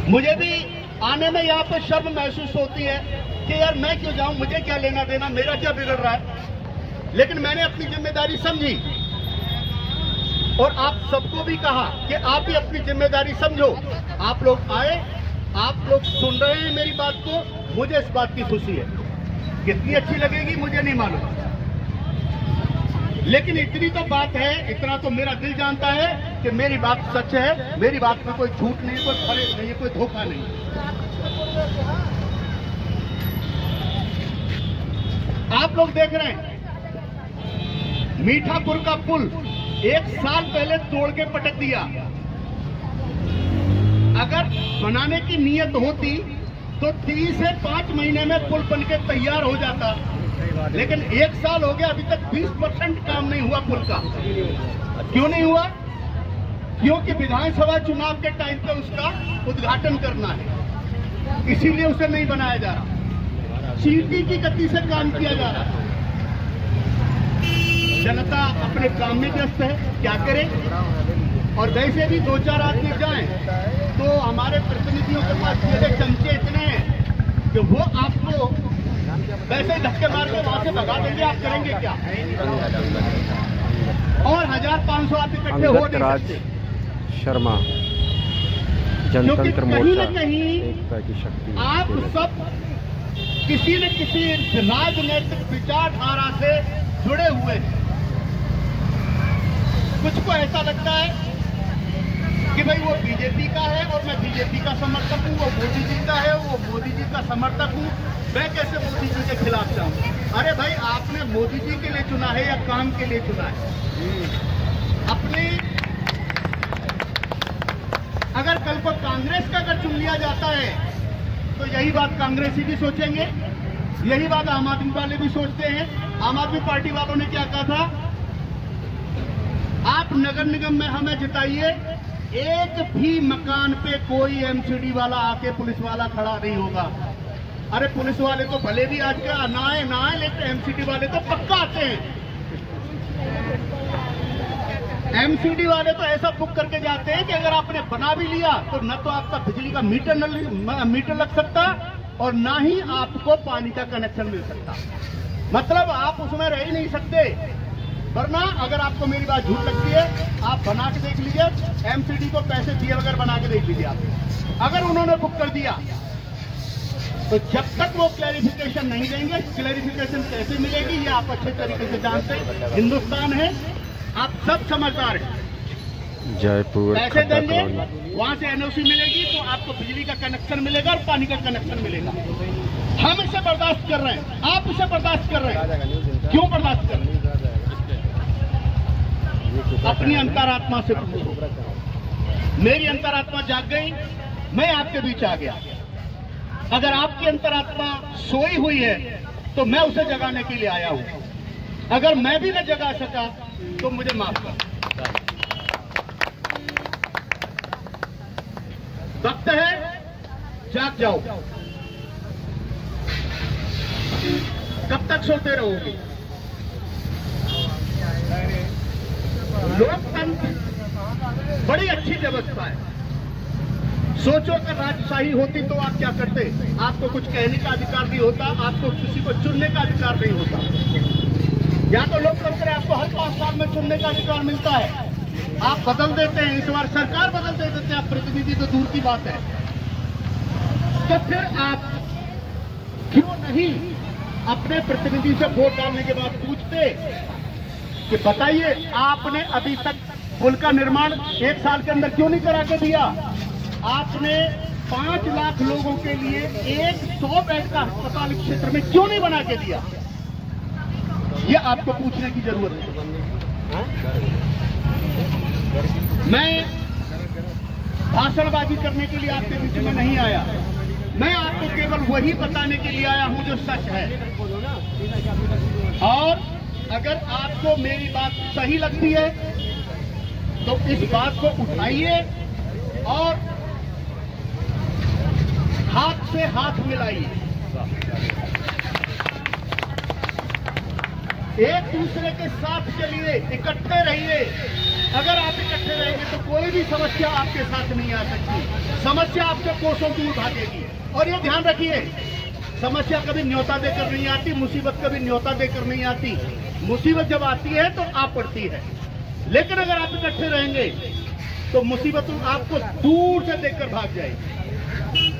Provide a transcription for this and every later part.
मुझे भी आने में यहाँ पे शर्म महसूस होती है कि यार मैं क्यों जाऊं, मुझे क्या लेना देना, मेरा क्या बिगड़ रहा है। लेकिन मैंने अपनी जिम्मेदारी समझी और आप सबको भी कहा कि आप भी अपनी जिम्मेदारी समझो। आप लोग आए, आप लोग सुन रहे हैं मेरी बात को, मुझे इस बात की खुशी है। कितनी अच्छी लगेगी मुझे नहीं मालूम, लेकिन इतनी तो बात है, इतना तो मेरा दिल जानता है कि मेरी बात सच है, मेरी बात में कोई झूठ नहीं, कोई फरेब नहीं है, कोई धोखा नहीं। आप लोग देख रहे हैं मीठापुर का पुल 1 साल पहले तोड़ के पटक दिया। अगर बनाने की नीयत होती तो 3 से 5 महीने में पुल बन के तैयार हो जाता, लेकिन 1 साल हो गया, अभी तक 20% काम नहीं हुआ पुल का। क्यों नहीं हुआ? क्योंकि विधानसभा चुनाव के टाइम पे उसका उद्घाटन करना है, इसीलिए उसे नहीं बनाया जा रहा। चींटी की गति से काम किया जा रहा है। जनता अपने काम में व्यस्त है, क्या करे। और वैसे भी 2-4 आदमी जाएं तो हमारे प्रतिनिधियों के पास मेरे चमचे इतने हैं कि वो आपको वैसे ही धक्के मार के वहां से भगा देंगे, आप करेंगे क्या? और 1500 आदमी इकट्ठे हो नहीं सकते। शर्मा, जनतंत्र मोर्चा, एकता की शक्ति। आप सब किसी न किसी राजनीतिक विचारधारा से जुड़े हुए हैं। कुछ को ऐसा लगता है कि भाई वो बीजेपी का है और मैं बीजेपी का समर्थक हूँ, वो मोदी जी का है, वो मोदी जी का समर्थक हूँ, मैं कैसे मोदी जी के खिलाफ जाऊँ? अरे भाई, आपने मोदी जी के लिए चुना है या काम के लिए चुना है? अपनी अगर कल को कांग्रेस का अगर चुन लिया जाता है तो यही बात कांग्रेसी भी सोचेंगे, यही बात आम आदमी वाले भी सोचते हैं। आम आदमी पार्टी वालों ने क्या कहा था? आप नगर निगम में हमें जिताइए, एक भी मकान पे कोई एमसीडी वाला आके पुलिस वाला खड़ा नहीं होगा। अरे पुलिस वाले तो भले भी आज का ना आए, लेकिन एमसीडी वाले तो पक्का आते हैं। एमसीडी वाले तो ऐसा बुक करके जाते हैं कि अगर आपने बना भी लिया तो न तो आपका बिजली का मीटर लग सकता और ना ही आपको पानी का कनेक्शन मिल सकता। मतलब आप उसमें रह ही नहीं सकते। वरना अगर आपको मेरी बात झूठ लगती है, आप बना के देख लीजिए, एमसीडी को पैसे दिए बगैर बना के देख लीजिए आप। अगर उन्होंने बुक कर दिया तो जब तक वो क्लैरिफिकेशन नहीं देंगे, क्लैरिफिकेशन कैसे मिलेगी ये आप अच्छे तरीके से जानते हैं। हिंदुस्तान है, आप सब समझदार हैं। जयपुर पैसे देंगे, वहां से एनओसी मिलेगी तो आपको बिजली का कनेक्शन मिलेगा और पानी का कनेक्शन मिलेगा। हम इसे बर्दाश्त कर रहे हैं, आप इसे बर्दाश्त कर रहे हैं। क्यों बर्दाश्त कर रहे हैं? अपनी अंतरात्मा से पूछो। मेरी अंतरात्मा जाग गई, मैं आपके बीच आ गया। अगर आपकी अंतरात्मा सोई हुई है तो मैं उसे जगाने के लिए आया हूं। अगर मैं भी न जगा सका तो मुझे माफ कर। वक्त है, जाग जाओ। कब तक सोते रहोगे? लोकतंत्र बड़ी अच्छी व्यवस्था है। सोचो अगर राजशाही होती तो आप क्या करते? आपको कुछ कहने का अधिकार नहीं होता, आपको किसी को चुनने का अधिकार नहीं होता। या तो लोकतंत्र आपको हर 5 साल में चुनने का अधिकार मिलता है, आप बदल देते हैं। इस बार सरकार बदल देते हैं, आप प्रतिनिधि तो दूर की बात है। तो फिर आप क्यों नहीं अपने प्रतिनिधि से वोट डालने के बाद पूछते कि बताइए आपने अभी तक पुल का निर्माण 1 साल के अंदर क्यों नहीं करा के दिया? आपने 5 लाख लोगों के लिए 100 बेड का अस्पताल क्षेत्र में क्यों नहीं बना के दिया? ये आपको पूछने की जरूरत है। मैं भाषणबाजी करने के लिए आपके बीच में नहीं आया, मैं आपको केवल वही बताने के लिए आया हूं जो सच है। और अगर आपको मेरी बात सही लगती है तो इस बात को उठाइए और हाथ से हाथ मिलाइए। एक दूसरे के साथ चलिए, इकट्ठे रहिए। अगर आप इकट्ठे रहेंगे तो कोई भी समस्या आपके साथ नहीं आ सकती, समस्या आपसे कोसों दूर भागेगी। और ये ध्यान रखिए, समस्या कभी न्योता देकर नहीं आती, मुसीबत कभी न्योता देकर नहीं आती। मुसीबत जब आती है तो आ पड़ती है, लेकिन अगर आप इकट्ठे रहेंगे तो मुसीबत आपको दूर से देखकर भाग जाएगी।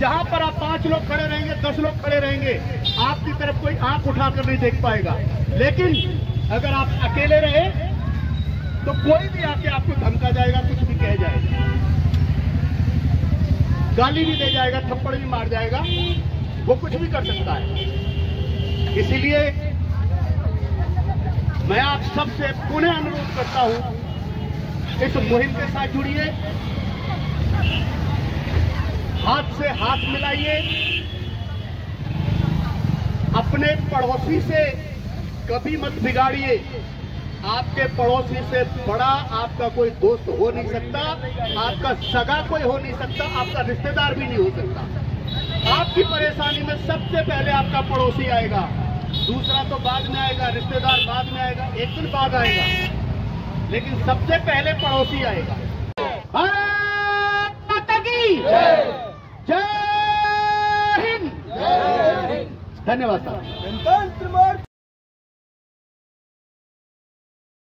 जहां पर आप 5 लोग खड़े रहेंगे, 10 लोग खड़े रहेंगे, आपकी तरफ कोई आंख उठाकर नहीं देख पाएगा। लेकिन अगर आप अकेले रहे तो कोई भी आके आपको धमका जाएगा, कुछ भी कह जाएगा, गाली भी दे जाएगा, थप्पड़ भी मार जाएगा, वो कुछ भी कर सकता है। इसीलिए मैं आप सबसे पुनः अनुरोध करता हूं, इस मुहिम के साथ जुड़िए, हाथ से हाथ मिलाइए। अपने पड़ोसी से कभी मत बिगाड़िए। आपके पड़ोसी से बड़ा आपका कोई दोस्त हो नहीं सकता, आपका सगा कोई हो नहीं सकता, आपका रिश्तेदार भी नहीं हो सकता। आपकी परेशानी में सबसे पहले आपका पड़ोसी आएगा, दूसरा तो बाद में आएगा, रिश्तेदार बाद में आएगा, एक दिन बाद आएगा, लेकिन सबसे पहले पड़ोसी आएगा। भारत माता की जय हिंद। धन्यवाद साहब।